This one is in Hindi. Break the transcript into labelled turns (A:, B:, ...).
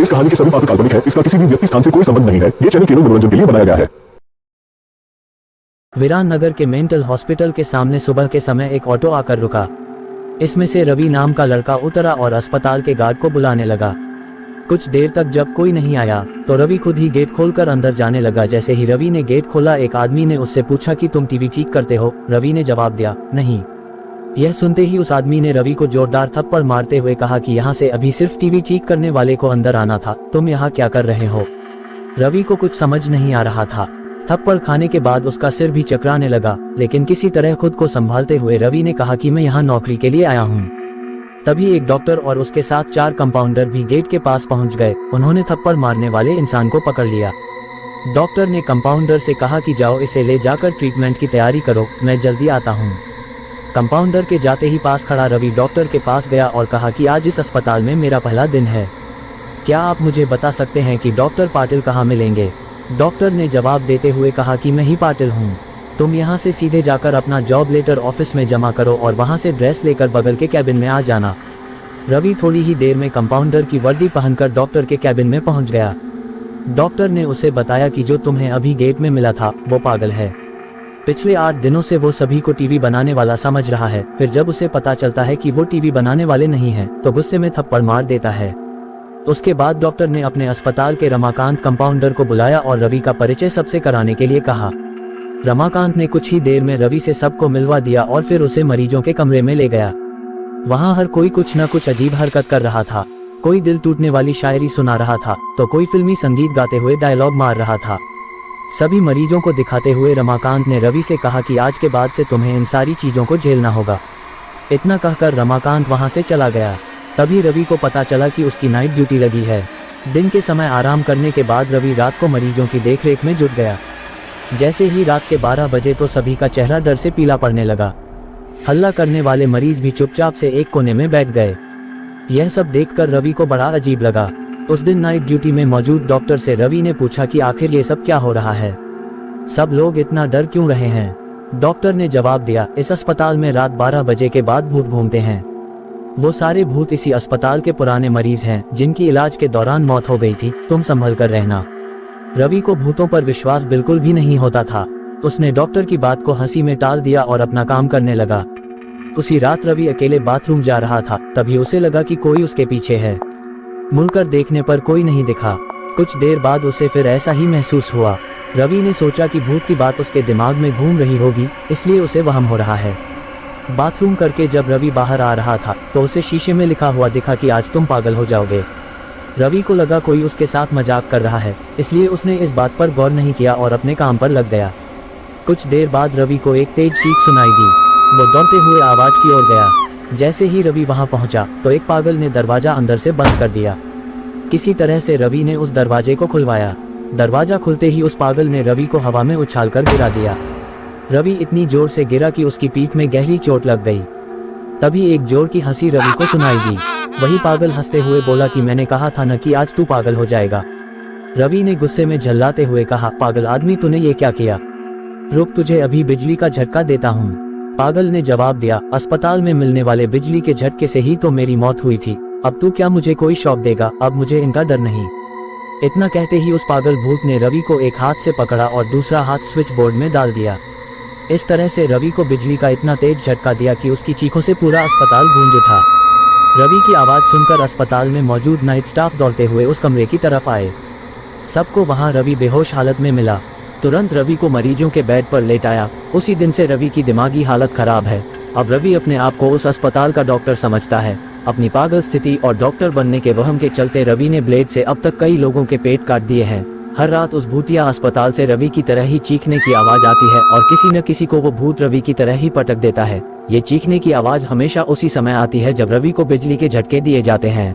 A: इस कहानी के सभी पात्र काल्पनिक है। इसका किसी भी व्यक्ति स्थान से कोई संबंध नहीं है। ये चैनल केवल मनोरंजन के लिए बनाया गया है।
B: वीरान नगर के मेंटल हॉस्पिटल के सामने सुबह के समय एक ऑटो आकर रुका। इसमें से रवि नाम का लड़का उतरा और अस्पताल के गार्ड को बुलाने लगा। कुछ देर तक जब कोई नहीं आया तो रवि खुद ही गेट खोलकर अंदर जाने लगा। जैसे ही रवि ने गेट खोला, एक आदमी ने उससे पूछा कि तुम टीवी ठीक करते हो? रवि ने जवाब दिया, नहीं। यह सुनते ही उस आदमी ने रवि को जोरदार थप्पड़ मारते हुए कहा कि यहाँ से अभी सिर्फ टीवी ठीक करने वाले को अंदर आना था, तुम यहाँ क्या कर रहे हो? रवि को कुछ समझ नहीं आ रहा था। थप्पड़ खाने के बाद उसका सिर भी चकराने लगा, लेकिन किसी तरह खुद को संभालते हुए रवि ने कहा कि मैं यहाँ नौकरी के लिए आया हूँ। तभी एक डॉक्टर और उसके साथ 4 कंपाउंडर भी गेट के पास पहुंच गए। उन्होंने थप्पड़ मारने वाले इंसान को पकड़ लिया। डॉक्टर ने कंपाउंडर से कहा कि जाओ इसे ले जाकर ट्रीटमेंट की तैयारी करो, मैं जल्दी आता हूं। कंपाउंडर के जाते ही पास खड़ा रवि डॉक्टर के पास गया और कहा कि आज इस अस्पताल में मेरा पहला दिन है, क्या आप मुझे बता सकते हैं कि डॉक्टर पाटिल कहाँ मिलेंगे? डॉक्टर ने जवाब देते हुए कहा कि मैं ही पाटिल हूँ। तुम यहाँ से सीधे जाकर अपना जॉब लेटर ऑफिस में जमा करो और वहाँ से ड्रेस लेकर बगल के कैबिन में आ जाना। रवि थोड़ी ही देर में कंपाउंडर की वर्दी पहनकर डॉक्टर के कैबिन में पहुँच गया। डॉक्टर ने उसे बताया कि जो तुम्हें अभी गेट में मिला था वो पागल है। पिछले 8 दिनों से वो सभी को टीवी बनाने वाला समझ रहा है, फिर जब उसे पता चलता है कि वो टीवी बनाने वाले नहीं हैं, तो गुस्से में थप्पड़ मार देता है। उसके बाद डॉक्टर ने अपने अस्पताल के रमाकांत कंपाउंडर को बुलाया और रवि का परिचय सबसे कराने के लिए कहा। रमाकांत ने कुछ ही देर में रवि से सबको मिलवा दिया और फिर उसे मरीजों के कमरे में ले गया। वहां हर कोई कुछ न कुछ अजीब हरकत कर रहा था। कोई दिल टूटने वाली शायरी सुना रहा था तो कोई फिल्मी संगीत गाते हुए डायलॉग मार रहा था। सभी मरीजों को दिखाते हुए रमाकांत ने रवि से कहा कि आज के बाद से तुम्हें इन सारी चीजों को झेलना होगा। इतना कहकर रमाकांत वहां से चला गया। तभी रवि को पता चला कि उसकी नाइट ड्यूटी लगी है। दिन के समय आराम करने के बाद रवि रात को मरीजों की देखरेख में जुट गया। जैसे ही रात के 12 बजे तो सभी का चेहरा डर से पीला पड़ने लगा। हल्ला करने वाले मरीज भी चुपचाप से एक कोने में बैठ गए। यह सब देखकर रवि को बड़ा अजीब लगा। उस दिन नाइट ड्यूटी में मौजूद डॉक्टर से रवि ने पूछा कि आखिर ये सब क्या हो रहा है, सब लोग इतना डर क्यों रहे हैं? डॉक्टर ने जवाब दिया, इस अस्पताल में रात 12 बजे के बाद भूत घूमते हैं। वो सारे भूत इसी अस्पताल के पुराने मरीज हैं जिनकी इलाज के दौरान मौत हो गई थी, तुम संभल कर रहना। रवि को भूतों पर विश्वास बिल्कुल भी नहीं होता था। उसने डॉक्टर की बात को हंसी में टाल दिया और अपना काम करने लगा। उसी रात रवि अकेले बाथरूम जा रहा था, तभी उसे लगा कि कोई उसके पीछे है। मुड़कर देखने पर कोई नहीं दिखा। कुछ देर बाद उसे फिर ऐसा ही महसूस हुआ। रवि ने सोचा कि भूत की बात उसके दिमाग में घूम रही होगी, इसलिए उसे वहम हो रहा है। बाथरूम करके जब रवि बाहर आ रहा था तो उसे शीशे में लिखा हुआ दिखा कि आज तुम पागल हो जाओगे। रवि को लगा कोई उसके साथ मजाक कर रहा है, इसलिए उसने इस बात पर गौर नहीं किया और अपने काम पर लग गया। कुछ देर बाद रवि को एक तेज चीख सुनाई दी। वो दौड़ते हुए आवाज की ओर गया। जैसे ही रवि वहां पहुंचा तो एक पागल ने दरवाजा अंदर से बंद कर दिया। किसी तरह से रवि ने उस दरवाजे को खुलवाया। दरवाजा खुलते ही उस पागल ने रवि को हवा में उछालकर गिरा दिया। रवि इतनी जोर से गिरा कि उसकी पीठ में गहरी चोट लग गई। तभी एक जोर की हंसी रवि को सुनाई दी। वही पागल हंसते हुए बोला कि मैंने कहा था न कि आज तू पागल हो जाएगा। रवि ने गुस्से में झल्लाते हुए कहा, पागल आदमी तूने ये क्या किया? रुक, तुझे अभी बिजली का झटका देता हूँ। पागल ने जवाब दिया, अस्पताल में मिलने वाले बिजली के झटके से ही तो मेरी मौत हुई थी, अब तू क्या मुझे कोई शॉक देगा? अब मुझे इनका डर नहीं। इतना कहते ही उस पागल भूत ने रवि को एक हाथ से पकड़ा और दूसरा हाथ स्विच बोर्ड में डाल दिया। इस तरह से रवि को बिजली का इतना तेज झटका दिया कि उसकी चीखों से पूरा अस्पताल गूंज उठा। रवि की आवाज सुनकर अस्पताल में मौजूद नाइट स्टाफ दौड़ते हुए उस कमरे की तरफ आए। सबको वहां रवि बेहोश हालत में मिला। तुरंत रवि को मरीजों के बेड पर लेटाया। उसी दिन से रवि की दिमागी हालत खराब है। अब रवि अपने आप को उस अस्पताल का डॉक्टर समझता है। अपनी पागल स्थिति और डॉक्टर बनने के वहम के चलते रवि ने ब्लेड से अब तक कई लोगों के पेट काट दिए हैं। हर रात उस भूतिया अस्पताल से रवि की तरह ही चीखने की आवाज आती है और किसी न किसी को वो भूत रवि की तरह ही पटक देता है। ये चीखने की आवाज हमेशा उसी समय आती है जब रवि को बिजली के झटके दिए जाते हैं।